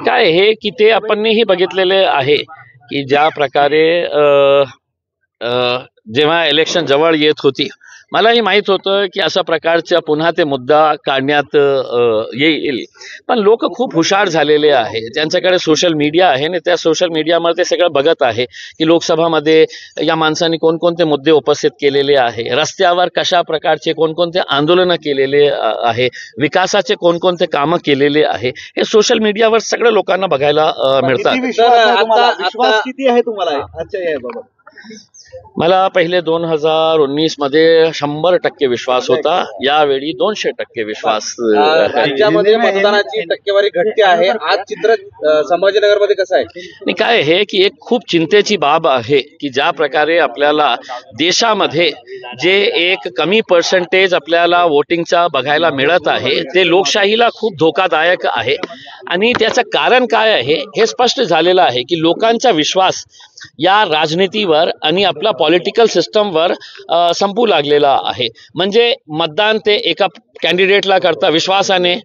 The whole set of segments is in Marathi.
काय हे की ते आपणही बघितलेले आहे की ज्या प्रकारे जेव्हा इलेक्शन जवळ येत होती, मलाही माहित होतं की अशा प्रकारचा पुन्हा ते मुद्दा काढण्यात येईल. पण लोक खूप हुशार झालेले आहे, त्यांच्याकडे सोशल मीडिया आहे आणि त्या सोशल मीडियामध्ये ते सगळं बघत आहे की लोकसभामध्ये या माणसांनी कोणकोणते मुद्दे उपस्थित केलेले आहे, रस्त्यावर कशा प्रकारचे कोणकोणते आंदोलनं केलेले आहे, विकासाचे कोणकोणते कामं केलेले आहे, हे सोशल मीडियावर सगळं लोकांना बघायला मिळतात. विश्वास किती आहे तुम्हाला आजच्या याबाबत? मला पहिले 2019 मध्ये 100% विश्वास होता, यावेळी 200% विश्वास. राज्यामध्ये मतदानाची टक्केवारी घटते आहे, आज चित्र संभाजीनगरमध्ये कसं आहे? आणि काय आहे की एक खूप चिंतेची बाब आहे की ज्या प्रकारे आपल्याला देशामध्ये जे एक कमी पर्सेंटेज आपल्याला वोटिंगचा बघायला मिळत आहे, ते लोकशाहीला खूप धोकादायक आहे. आणि त्याचं कारण काय आहे हे स्पष्ट झालेलं आहे की लोकांचा विश्वास या राजनीतीवर आणि आपला पॉलिटिकल सिस्टमवर संपू लागलेला आहे. म्हणजे मतदान ते एका कॅन्डिडेटला करता विश्वासाने,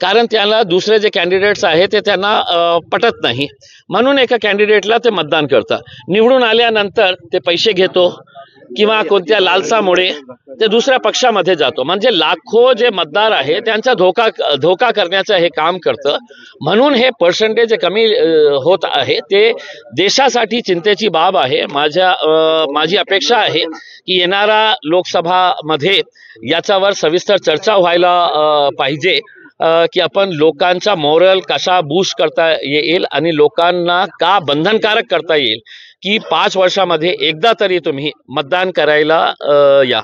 कारण त्याला दुसरे जे कॅन्डिडेट्स आहेत ते त्यांना पटत नाही, म्हणून एका कॅन्डिडेटला ते मतदान करता. निवडून आल्यानंतर ते पैसे घेतो किंवा कोणत्या लालसामुळे ते दुसऱ्या पक्षामध्ये जातो. म्हणजे लाखो जे मतदार आहे त्यांचा धोका करण्याचं हे काम करतं. म्हणून हे पर्सेंटेज कमी होत आहे, ते देशासाठी चिंतेची बाब आहे. माझी अपेक्षा आहे की येणारा लोकसभामध्ये याच्यावर सविस्तर चर्चा व्हायला पाहिजे की आपण लोकांचा मोरल कसा बूस्ट करता येईल आणि लोकांना का बंधनकारक करता येईल की 5 वर्षामध्ये एकदा तरी तुम्ही मतदान करायला या.